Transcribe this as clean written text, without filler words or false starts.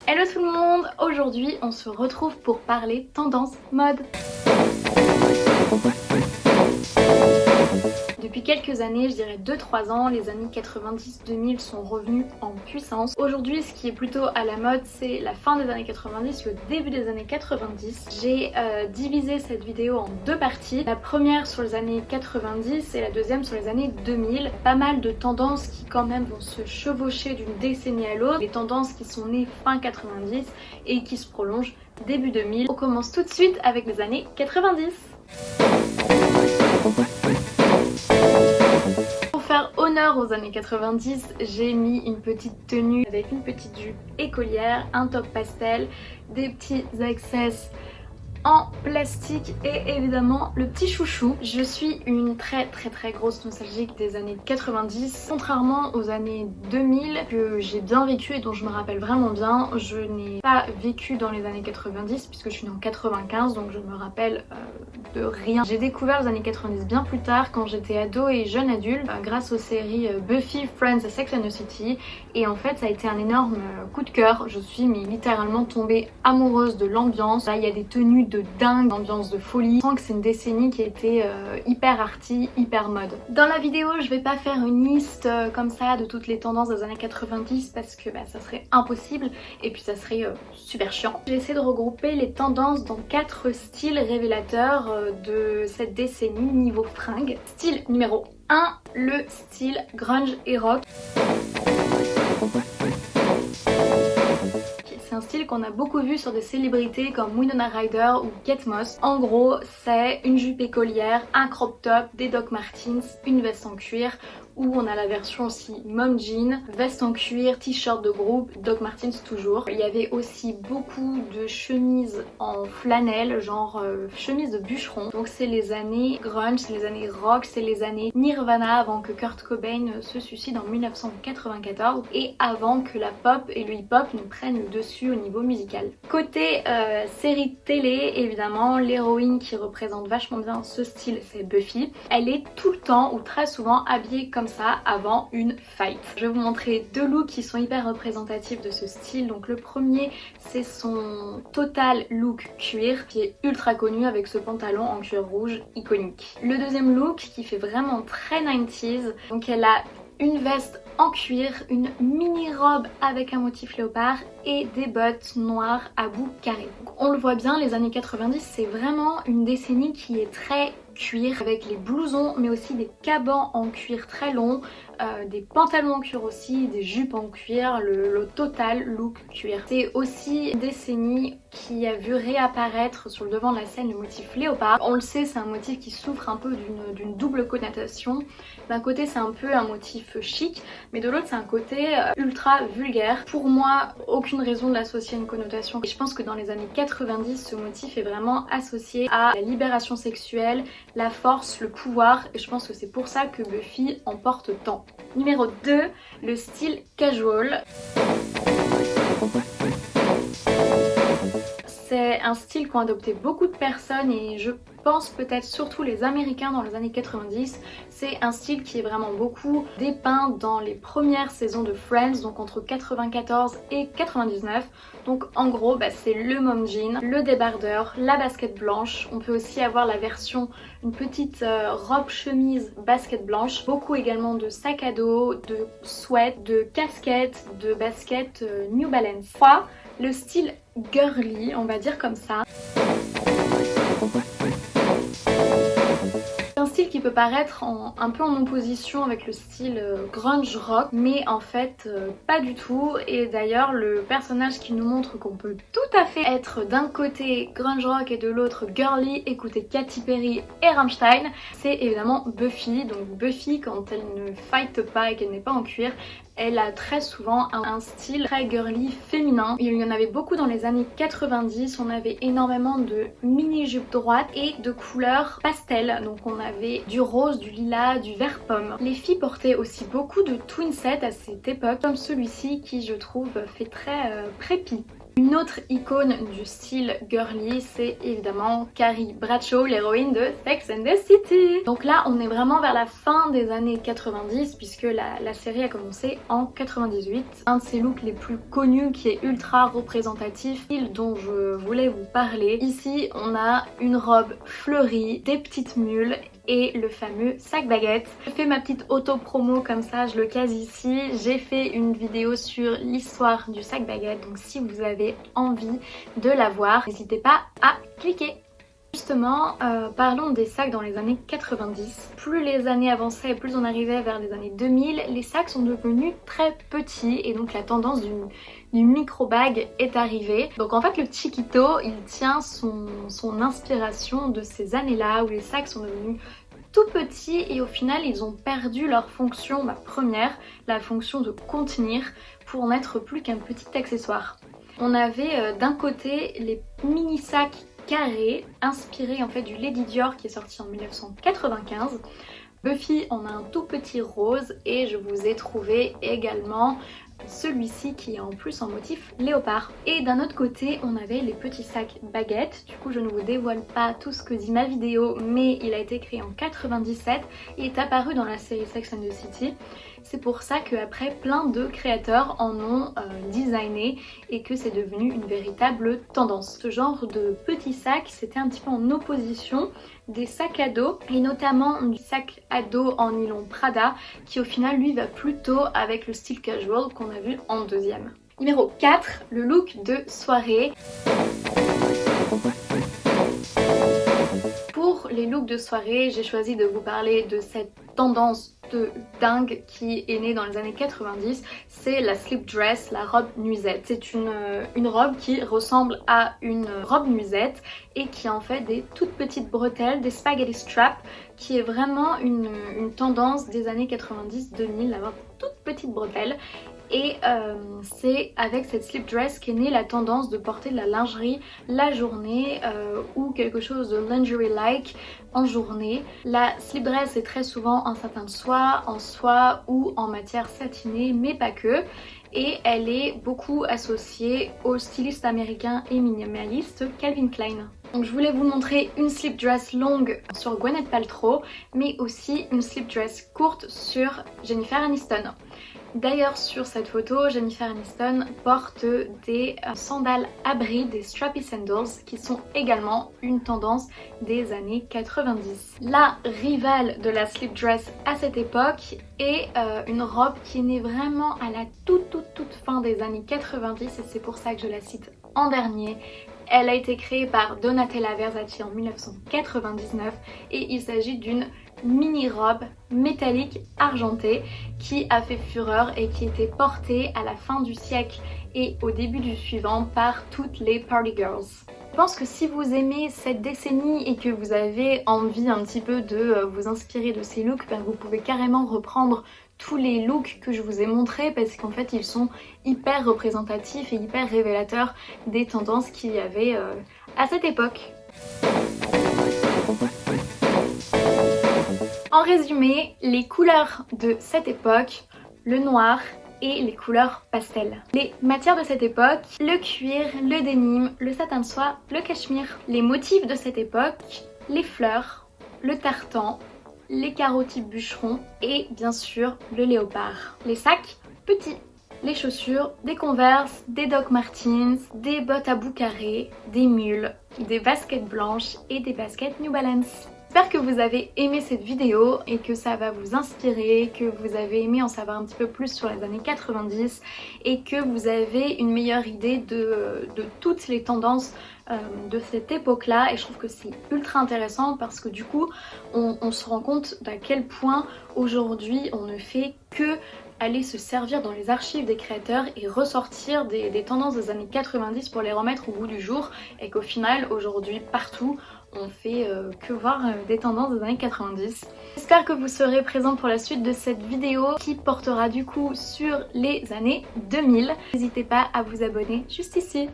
Hello tout le monde, aujourd'hui on se retrouve pour parler tendance mode. Depuis quelques années, je dirais 2-3 ans, les années 90-2000 sont revenus en puissance. Aujourd'hui, ce qui est plutôt à la mode, c'est la fin des années 90, le début des années 90. J'ai divisé cette vidéo en deux parties. La première sur les années 90 et la deuxième sur les années 2000. Pas mal de tendances qui quand même vont se chevaucher d'une décennie à l'autre. Des tendances qui sont nées fin 90 et qui se prolongent début 2000. On commence tout de suite avec les années 90. Pour faire honneur aux années 90, j'ai mis une petite tenue avec une petite jupe écolière, un top pastel, des petits access en plastique et évidemment le petit chouchou. Je suis une très grosse nostalgique des années 90. Contrairement aux années 2000 que j'ai bien vécu et dont je me rappelle vraiment bien, je n'ai pas vécu dans les années 90 puisque je suis née en 95, donc je me rappelle de rien. J'ai découvert les années 90 bien plus tard quand j'étais ado et jeune adulte grâce aux séries Buffy, Friends et Sex and the City, et en fait ça a été un énorme coup de cœur. Je suis littéralement tombée amoureuse de l'ambiance. Là il y a des tenues de dingue, ambiance de folie. Je sens que c'est une décennie qui a été hyper arty, hyper mode. Dans la vidéo je vais pas faire une liste comme ça de toutes les tendances des années 90 parce que ça serait impossible et puis ça serait super chiant. J'ai essayé de regrouper les tendances dans 4 styles révélateurs de cette décennie niveau fringues. Style numéro 1, le style grunge et rock. C'est un style qu'on a beaucoup vu sur des célébrités comme Winona Ryder ou Kate Moss. En gros, c'est une jupe écolière, un crop top, des Doc Martens, une veste en cuir, où on a la version aussi mom jean, veste en cuir, t-shirt de groupe, Doc Martens toujours. Il y avait aussi beaucoup de chemises en flanelle, genre chemise de bûcheron. Donc c'est les années grunge, c'est les années rock, c'est les années Nirvana avant que Kurt Cobain se suicide en 1994 et avant que la pop et le hip-hop nous prennent le dessus au niveau musical. Côté série télé, évidemment, l'héroïne qui représente vachement bien ce style, c'est Buffy. Elle est tout le temps ou très souvent habillée comme ça avant une fight. Je vais vous montrer 2 looks qui sont hyper représentatifs de ce style. Donc le premier, c'est son total look cuir qui est ultra connu avec ce pantalon en cuir rouge iconique. Le deuxième look qui fait vraiment très 90s, donc elle a une veste en cuir, une mini robe avec un motif léopard et des bottes noires à bout carré. Donc on le voit bien, les années 90 c'est vraiment une décennie qui est très cuir avec les blousons mais aussi des cabans en cuir très longs, des pantalons en cuir aussi, des jupes en cuir, le total look cuir. C'est aussi une décennie qui a vu réapparaître sur le devant de la scène le motif léopard. On le sait, c'est un motif qui souffre un peu d'une double connotation. D'un côté c'est un peu un motif chic, mais de l'autre c'est un côté ultra vulgaire. Pour moi, aucune raison de l'associer à une connotation. Et je pense que dans les années 90, ce motif est vraiment associé à la libération sexuelle, la force, le pouvoir, et je pense que c'est pour ça que Buffy en porte tant. Numéro 2, le style casual. C'est un style qu'ont adopté beaucoup de personnes et je pense peut-être surtout les Américains dans les années 90. C'est un style qui est vraiment beaucoup dépeint dans les premières saisons de Friends, donc entre 94 et 99. Donc en gros c'est le mom jean, le débardeur, la basket blanche. On peut aussi avoir la version, une petite robe chemise basket blanche. Beaucoup également de sac à dos, de sweat, de casquettes, de baskets New Balance. 3. Le style girly, on va dire comme ça. C'est un style qui peut paraître un peu en opposition avec le style grunge rock, mais en fait pas du tout. Et d'ailleurs le personnage qui nous montre qu'on peut tout à fait être d'un côté grunge rock et de l'autre girly, écouter Katy Perry et Rammstein, c'est évidemment Buffy. Donc Buffy, quand elle ne fight pas et qu'elle n'est pas en cuir, elle a très souvent un style très girly féminin. Il y en avait beaucoup dans les années 90, on avait énormément de mini-jupes droites et de couleurs pastel. Donc on avait du rose, du lilas, du vert pomme. Les filles portaient aussi beaucoup de twin sets à cette époque, comme celui-ci qui je trouve fait très préppy. Une autre icône du style girly, c'est évidemment Carrie Bradshaw, l'héroïne de Sex and the City. Donc là, on est vraiment vers la fin des années 90 puisque la série a commencé en 98. Un de ses looks les plus connus qui est ultra représentatif, dont je voulais vous parler. Ici, on a une robe fleurie, des petites mules et le fameux sac baguette. Je fais ma petite auto-promo comme ça, je le case ici. J'ai fait une vidéo sur l'histoire du sac baguette, donc si vous avez envie de la voir, n'hésitez pas à cliquer. Justement, parlons des sacs dans les années 90. Plus les années avançaient et plus on arrivait vers les années 2000, les sacs sont devenus très petits et donc la tendance du micro-bag est arrivée. Donc en fait le Chiquito, il tient son inspiration de ces années-là où les sacs sont devenus tout petits et au final ils ont perdu leur fonction première, la fonction de contenir, pour n'être plus qu'un petit accessoire. On avait d'un côté les mini sacs carré, inspiré en fait du Lady Dior qui est sorti en 1995. Buffy en a un tout petit rose et je vous ai trouvé également celui-ci qui est en plus en motif léopard. Et d'un autre côté on avait les petits sacs baguettes. Du coup je ne vous dévoile pas tout ce que dit ma vidéo, mais il a été créé en 97 et est apparu dans la série Sex and the City. C'est pour ça qu'après plein de créateurs en ont designé et que c'est devenu une véritable tendance. Ce genre de petits sacs, c'était un petit peu en opposition des sacs à dos et notamment du sac à dos en nylon Prada qui au final lui va plutôt avec le style casual qu'on a vu en deuxième. Numéro 4, le look de soirée. Pour les looks de soirée, j'ai choisi de vous parler de cette tendance de dingue qui est née dans les années 90, c'est la slip dress, la robe nuisette. C'est une robe qui ressemble à une robe nuisette et qui a en fait des toutes petites bretelles, des spaghetti straps, qui est vraiment une tendance des années 90-2000, d'avoir toutes petites bretelles. Et c'est avec cette slip dress qu'est née la tendance de porter de la lingerie la journée ou quelque chose de lingerie-like en journée. La slip dress est très souvent en satin de soie, en soie ou en matière satinée, mais pas que. Et elle est beaucoup associée au styliste américain et minimaliste Calvin Klein. Donc je voulais vous montrer une slip dress longue sur Gwyneth Paltrow, mais aussi une slip dress courte sur Jennifer Aniston. D'ailleurs sur cette photo, Jennifer Aniston porte des sandales à bride, des strappy sandals, qui sont également une tendance des années 90. La rivale de la slip dress à cette époque est une robe qui est née vraiment à la toute fin des années 90 et c'est pour ça que je la cite en dernier. Elle a été créée par Donatella Versace en 1999 et il s'agit d'une mini-robe métallique argentée qui a fait fureur et qui était portée à la fin du siècle et au début du suivant par toutes les party girls. Je pense que si vous aimez cette décennie et que vous avez envie un petit peu de vous inspirer de ces looks, vous pouvez carrément reprendre tous les looks que je vous ai montrés parce qu'en fait ils sont hyper représentatifs et hyper révélateurs des tendances qu'il y avait à cette époque. En résumé, les couleurs de cette époque, le noir et les couleurs pastel. Les matières de cette époque, le cuir, le denim, le satin de soie, le cachemire. Les motifs de cette époque, les fleurs, le tartan, les carreaux type bûcheron et bien sûr le léopard. Les sacs, petits. Les chaussures, des Converse, des Doc Martens, des bottes à bout carré, des mules, des baskets blanches et des baskets New Balance. J'espère que vous avez aimé cette vidéo et que ça va vous inspirer, que vous avez aimé en savoir un petit peu plus sur les années 90 et que vous avez une meilleure idée de toutes les tendances de cette époque-là. Et je trouve que c'est ultra intéressant parce que du coup on se rend compte d'à quel point aujourd'hui on ne fait que aller se servir dans les archives des créateurs et ressortir des tendances des années 90 pour les remettre au goût du jour et qu'au final aujourd'hui partout on fait que voir des tendances des années 90. J'espère que vous serez présents pour la suite de cette vidéo qui portera du coup sur les années 2000. N'hésitez pas à vous abonner juste ici.